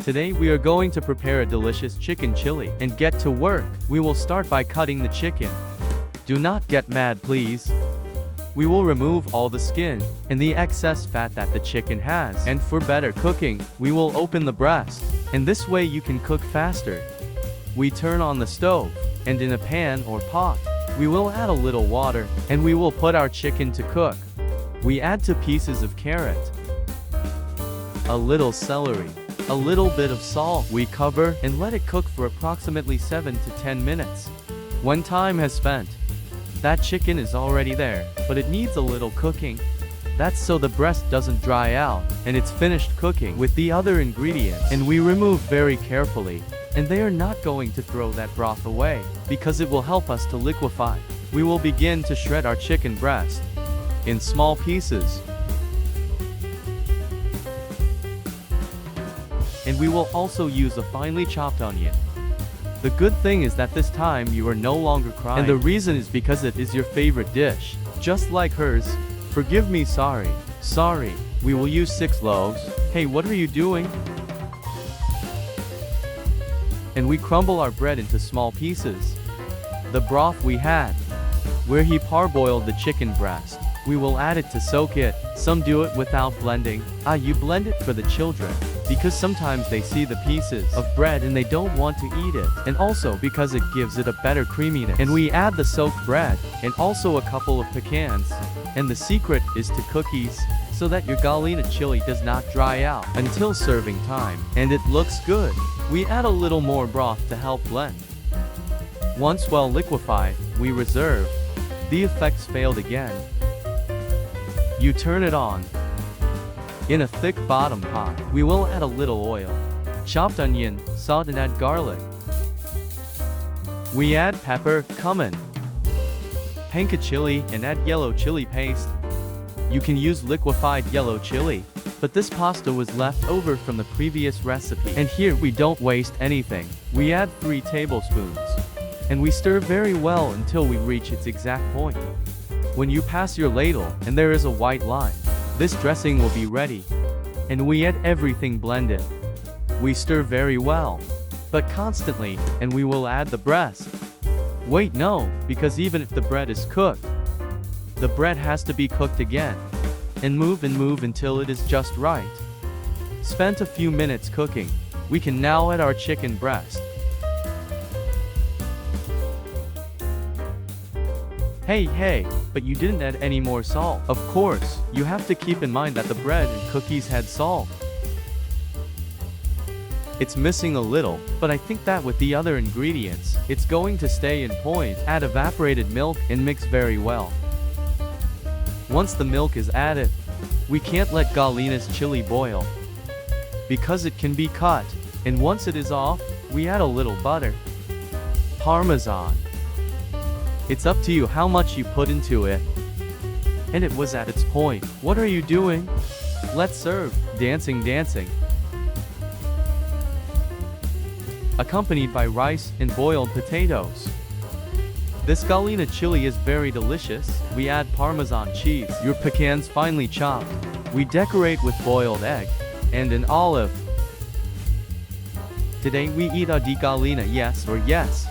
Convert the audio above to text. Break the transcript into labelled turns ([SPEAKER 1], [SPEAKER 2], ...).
[SPEAKER 1] Today we are going to prepare a delicious chicken chili and get to work. We will start by cutting the chicken. Do not get mad, please. We will remove all the skin and the excess fat that the chicken has. And for better cooking, we will open the breast. And this way you can cook faster. We turn on the stove, and in a pan or pot, we will add a little water, and we will put our chicken to cook. We add 2 pieces of carrot, a little celery, a little bit of salt. We cover and let it cook for approximately 7 to 10 minutes. When time has spent, that chicken is already there, but it needs a little cooking. That's so the breast doesn't dry out, and it's finished cooking with the other ingredients. And we remove very carefully, and they are not going to throw that broth away, because it will help us to liquefy. We will begin to shred our chicken breast in small pieces. And we will also use a finely chopped onion. The good thing is that this time you are no longer crying. And the reason is because it is your favorite dish, just like hers. Forgive me, sorry. We will use 6 loaves. Hey, what are you doing? And we crumble our bread into small pieces. The broth we had, where he parboiled the chicken breast, we will add it to soak it. Some do it without blending. You blend it for the children, because sometimes they see the pieces of bread and they don't want to eat it, and also because it gives it a better creaminess. And we add the soaked bread, and also a couple of pecans. And the secret is to cookies, so that your Galina chili does not dry out until serving time. And it looks good. We add a little more broth to help blend. Once well liquefied, we reserve. The effects failed again. You turn it on. In a thick bottom pot, we will add a little oil, chopped onion, salt, and add garlic. We add pepper, cumin, panka chili, and add yellow chili paste. You can use liquefied yellow chili, but this pasta was left over from the previous recipe. And here we don't waste anything. We add 3 tablespoons. And we stir very well until we reach its exact point. When you pass your ladle and there is a white line, this dressing will be ready. And we add everything blended. We stir very well, but constantly, and we will add the breast. Wait, no, because even if the bread is cooked, the bread has to be cooked again. And move until it is just right. Spent a few minutes cooking. We can now add our chicken breast. Hey, but you didn't add any more salt. Of course, you have to keep in mind that the bread and cookies had salt. It's missing a little, but I think that with the other ingredients, it's going to stay in point. Add evaporated milk and mix very well. Once the milk is added, we can't let Galina's chili boil, because it can be cut. And once it is off, we add a little butter. Parmesan. It's up to you how much you put into it. And it was at its point. What are you doing? Let's serve. Dancing. Accompanied by rice and boiled potatoes. This Galina chili is very delicious. We add Parmesan cheese, your pecans finely chopped. We decorate with boiled egg and an olive. Today we eat a di Galina, yes or yes.